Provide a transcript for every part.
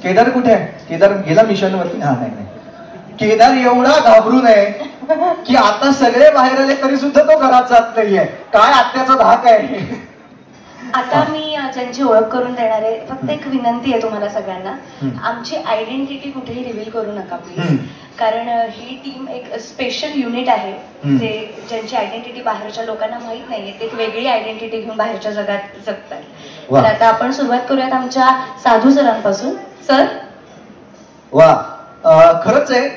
केदार कुठे आहे? केदार गेला मिशन वरती. हा नाही, केदार एवढा घाबरू नये की आता सगळे बाहेर आले तरी सुद्धा तो घरात जात नाहीये. काय आत्याचा धाक आहे. आता मी ज्यांची ओळख करून देणार आहे, फक्त एक विनंती आहे तुम्हाला सगळ्यांना, आमची आयडेंटिटी कुठेही रिव्हील करू नका प्लीज. कारण ही टीम एक स्पेशल युनिट आहे जे ज्यांची आयडेंटिटी बाहेरच्या लोकांना माहित नाहीये, ते एक वेगळी आयडेंटिटी घेऊन बाहेरच्या जगात जगतात. तर आता आपण सुरुवात करूयात आमच्या साधू सरांपासून. सर. वा, खरंच आहे,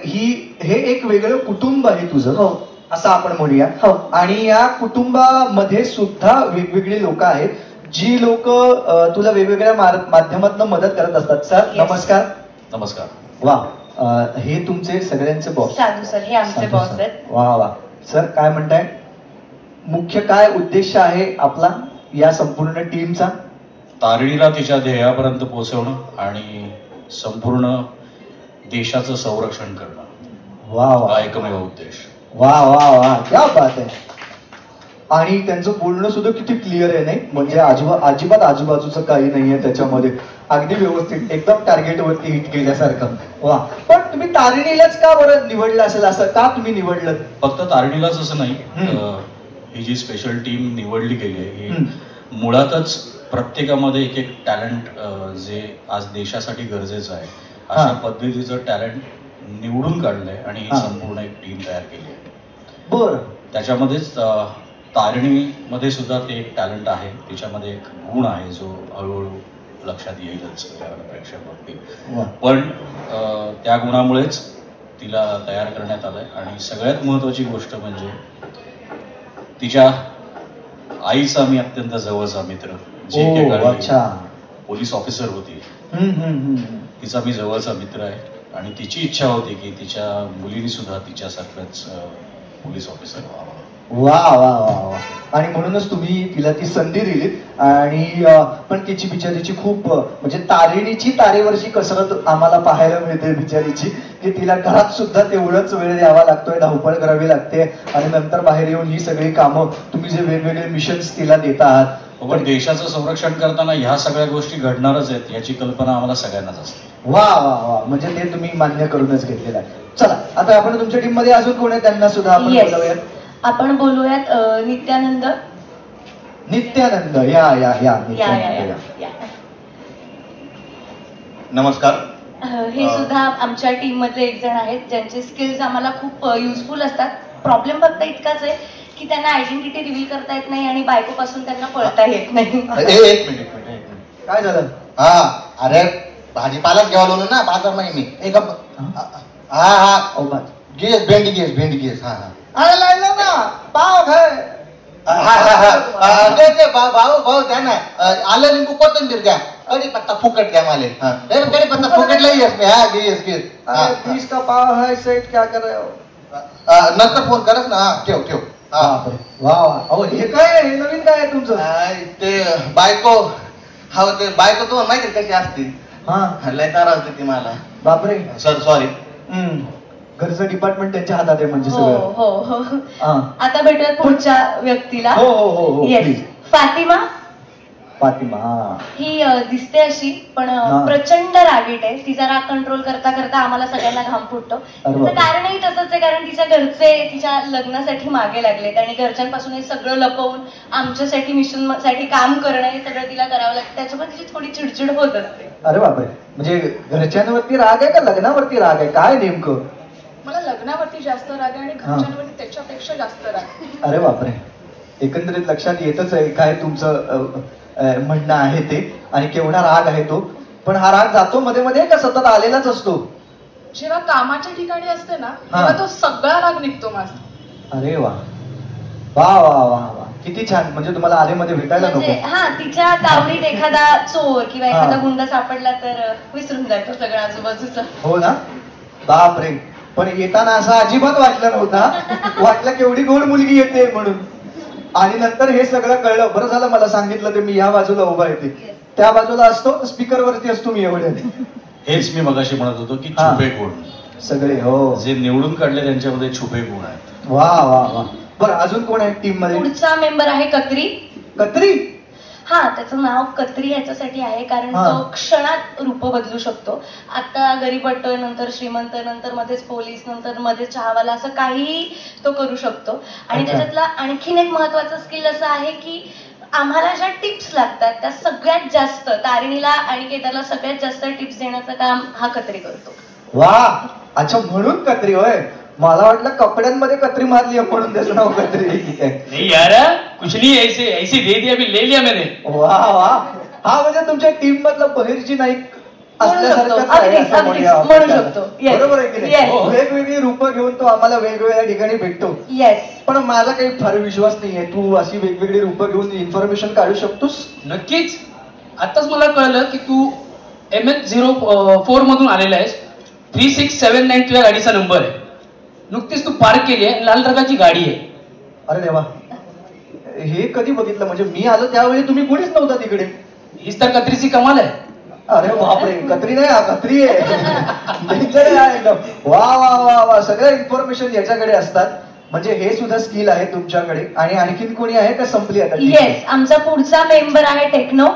हे एक वेगळं कुटुंब आहे तुझं. हो, असं आपण म्हणूया. हो. आणि या कुटुंबामध्ये सुद्धा वेगवेगळी लोक आहेत जी लोक तुला वेगवेगळ्या माध्यमातून मदत करत असतात. सर नमस्कार. नमस्कार. वा, हे तुमचे सगळ्यांचे बॉस. साधू सर हे आमचे बॉस आहेत. वा वा. सर काय म्हणताय, मुख्य काय उद्देश आहे आपला या संपूर्ण टीमचा? तारिणीला तिच्या ध्येयापर्यंत पोहोचवणं आणि संपूर्ण देशाचं संरक्षण करणं. वा वा. हा एकमेव उद्देश. वा वा वा, क्या बात आहे. आणि त्यांचं बोलणं सुद्धा किती क्लिअर आहे, नाही म्हणजे अजिबात आजूबाजूचं काही नाहीये त्याच्यामध्ये. अगदी व्यवस्थित, एकदम टार्गेटवरती हिट केल्यासारखं. वा. पण तुम्ही तारिणीलाच का बरं निवडलं असेल? असं का तुम्ही निवडलं? फक्त तारिणीलाच असं नाही, ही जी स्पेशल टीम निवडली गेली आहे ही मुळातच प्रत्येकामध्ये एक एक टॅलेंट जे आज देशासाठी गरजेचं आहे अशा पद्धतीचं टॅलेंट निवडून काढलंय आणि ही संपूर्ण एक टीम तयार केली आहे. बरं. त्याच्यामध्येच तारिणीमध्ये सुद्धा ते एक टॅलेंट आहे, तिच्यामध्ये एक गुण आहे जो हळूहळू लक्षात येईलच प्रेक्षक बघतील. पण त्या गुणामुळेच तिला तयार करण्यात आलंय. आणि सगळ्यात महत्वाची गोष्ट म्हणजे तिच्या आईचा मी अत्यंत जवळचा मित्र, जे एकेकाळी पोलीस ऑफिसर होती, तिचा मी जवळचा मित्र आहे. आणि तिची इच्छा होती की तिच्या मुलीने सुद्धा तिच्यासारखंच पोलीस ऑफिसर व्हावं. वा वा वा वा. आणि म्हणूनच तुम्ही तिला ती संधी दिलीत. आणि पण तिची बिचारीची खूप म्हणजे तारिणीची तारेवरची कसरत आम्हाला पाहायला मिळते बिचारीची, की तिला घरात सुद्धा तेवढंच वेळ द्यावा लागतोय, धावपळ करावी लागते. आणि नंतर बाहेर येऊन ही सगळी कामं, तुम्ही जे वेगवेगळे मिशन्स तिला देत आहात. पण देशाचं संरक्षण करताना ह्या सगळ्या गोष्टी घडणारच आहेत याची कल्पना आम्हाला सगळ्यांनाच असते. वा वा वा. म्हणजे ते तुम्ही मान्य करूनच घेतलेलं आहे. चला, आता आपण तुमच्या टीम मध्ये अजून कोण आहे त्यांना सुद्धा आपण बोलूयात. आपण बोलूयात नित्यानंद. नित्यानंद या या या या. नमस्कार. हे सुद्धा आमच्या टीम मधले एक जण आहेत ज्यांचे स्किल्स आम्हाला खूप युजफुल असतात. प्रॉब्लेम फक्त इतकाच आहे की त्यांना आयडेंटिटी रिव्हील करता येत नाही आणि बायकोपासून त्यांना पळता येत नाही. एक मिनिट. काय झालं? अरे भाजीपालाच घ्यावा ना बाजार मी. एक गेस भेंडी गेस. अरे लायला ना पाव है. भाऊ द्या ना. आलं लिंबू कोथिंबीर द्या. कढीपत्ता फुकट द्या मला. कढीपत्ता फुकटला गेस. 20 का पाव है सेट, क्या कर रहे हो? नंतर फोन करस ना. ठेव. वा वा. हे काय आहे? हे नवीन काय आहे तुमचं? ते बायको. ते बायको तुम्हाला माहिती कशी असते. लय ती मला. बापरे. Sir sorry. घरचं डिपार्टमेंट त्यांच्या हातात आहे म्हणजे सगळं. हो. आता भेटूयात पुढच्या व्यक्तीला. हो. येस. फातिमा. ही दिसते अशी पण प्रचंड रागीट आहे. तिचा राग कंट्रोल करता करता आम्हाला सगळ्यांना घाम फुटतो. त्याचं कारणही तसंच आहे, कारण तिच्या घरचे तिच्या लग्नासाठी मागे लागलेत आणि घरच्यांपासून हे सगळं लपवून आमच्यासाठी मिशन साठी काम करणं हे सगळं तिला करावं लागतं. त्याच्यामुळे तिची थोडी चिडचिड होत असते. अरे बापरे. म्हणजे घरच्यांवरती राग आहे का लग्नावरती राग आहे? काय नेमकं? मला लग्नावरती जास्त राग आहे आणि घरच्यांवरती त्याच्यापेक्षा जास्त राग. अरे बापरे. एकंदरीत लक्षात येतच आहे काय तुमचं म्हणणं आहे ते आणि केवढा राग आहे तो. पण हा राग जातो मध्ये मध्ये का सतत आलेलाच असतो? जेव्हा कामाच्या ठिकाणी असते ना तेव्हा तो सगळा राग निघतो माझा. अरे वा वा वा वा. किती छान. म्हणजे तुम्हाला आलेमध्ये भेटायला नको. तिच्या तावडीत एखादा चोर किंवा एखादा गुंड सापडला तर विसरून जायचं सगळं आजूबाजूचं. हो ना. बापरे. पण येताना असं अजिबात वाटलं नव्हता. वाटलं केवढी गोड मुलगी येते म्हणून. आणि नंतर हे सगळं कळलं. बरं झालं मला सांगितलं ते. मी या बाजूला उभा येते, त्या बाजूला असतो, स्पीकर वरती असतो मी एवढे. हेच मी मगाशी म्हणत होतो की छुपे गुण सगळे. हो. जे निवडून काढले त्यांच्यामध्ये छुपे गुण आहेत. वा वा वा. बरं अजून कोण आहे टीम मध्ये? पुढचा मेंबर आहे कत्री. हा, त्याचं नाव कत्री याच्यासाठी आहे कारण हा. तो क्षणात रूप बदलू शकतो. आता गरीब वाटतोय, नंतर श्रीमंत, नंतर मध्येच पोलीस, नंतर मध्येच चहावाला, असं काहीही तो करू शकतो. आणि अच्छा. त्याच्यातला आणखीन एक महत्वाचं स्किल असं आहे की आम्हाला ज्या टिप्स लागतात त्या सगळ्यात जास्त तारिणीला आणि केदारला सगळ्यात जास्त टिप्स देण्याचं काम हा कत्री करतो. वा, अच्छा म्हणून कत्री होय. मला वाटलं कपड्यांमध्ये कत्री मारली आहे म्हणून त्याचं नाव कत्री. ठीक आहे. नहीं यार, कुछ नहीं, ऐसे ऐसे दे दिया, अभी ले लिया मैंने. वा वा, हा म्हणजे तुमच्या टीम मधला बहिर्जी नाईक असल्यासारखंच आहे अगदीच, असं म्हणूया अगदीच, आपण म्हणू त्याला. शकतो. Yes. बरोबर आहे की नाही? Yes. वेगवेगळी रूपं घेऊन तो आम्हाला वेगवेगळ्या ठिकाणी भेटतो. येस. पण माझा काही फार विश्वास नाहीये तू अशी वेगवेगळी रूपं घेऊन इन्फॉर्मेशन काढू शकतोस. नक्कीच. आताच मला कळलं की तू MH04 मधून आलेला आहेस. 3679 तुझ्या गाडीचा नंबर आहे. नुकतीच तू पार्क केली आहे, लाल रंगाची गाडी आहे. अरे देवा, हे कधी बघितलं? म्हणजे मी आलो त्यावेळी तुम्ही कुणीच नव्हता तिकडे. हीच तर कत्रीची कमाल आहे. अरे बापरे, कत्री नाही, हा कत्री आहे. Danger आहे हा एकदम. वा वा वा वा, सगळ्या इन्फॉर्मेशन याच्याकडे असतात. म्हणजे हे सुद्धा स्किल आहे तुमच्याकडे. आणि आणखीन कोणी आहे का संपली आता? येस, आमचा पुढचा मेंबर आहे टेक्नो.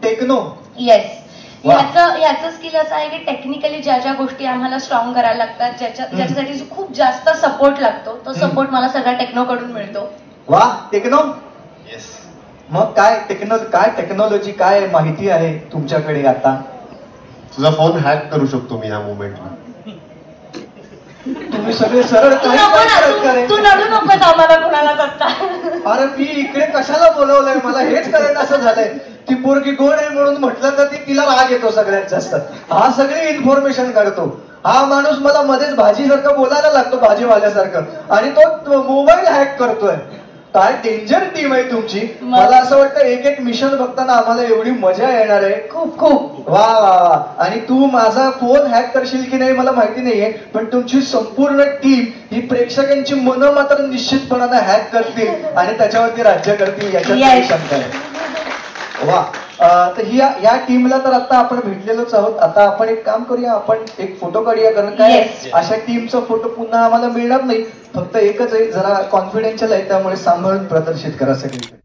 टेक्नो. येस. वा. याचं स्किल असं आहे की टेक्निकली ज्या ज्या गोष्टी आम्हाला स्ट्रॉंग करायला लागतात, ज्याच्यासाठी खूप जास्त सपोर्ट लागतो, तो सपोर्ट मला सगळा टेक्नोकडून मिळतो. वा, टेक्नो. मग काय टेक्नॉलॉजी, काय माहिती आहे तुमच्याकडे आता? तुझा फोन हॅक करू शकतो मी या मोमेंटला. तुम्ही सगळे सरळ तू काही नको नाही ना, करत का रे? तू नडू नकोस आम्हाला कुणाला सत्ता. अरे मी इकडे कशाला बोलवलंय? मला हेच करायचं असं झालंय. ती पोरगी गोड आहे म्हणून म्हटलं तर तिला राग येतो सगळ्यात जास्त. हा सगळी इन्फॉर्मेशन काढतो. हा माणूस मला मध्येच भाजीसारखं बोलायला लागतो, भाजीवाल्यासारखं, आणि तो मोबाईल हॅक करतोय. काय डेंजर टीम आहे तुमची. मला असं वाटतं एक एक मिशन बघताना आम्हाला एवढी मजा येणार आहे. खूप खूप. वा वा वा. आणि तू माझा फोन हॅक करशील की नाही मला माहिती नाहीये, पण तुमची संपूर्ण टीम ही प्रेक्षकांची मनं मात्र निश्चितपणाने हॅक करतील आणि त्याच्यावरती राज्य करतील याच्यात काही शंका आहे. वा. तर या टीमला तर आता आपण भेटलेलोच आहोत. आता आपण एक काम करूया, आपण एक फोटो काढूया. कारण काय, अशा टीमचा फोटो पुन्हा आम्हाला मिळणार नाही. फक्त एकच आहे, जरा कॉन्फिडेन्शियल आहे, त्यामुळे सांभाळून प्रदर्शित करा सगळीकडे.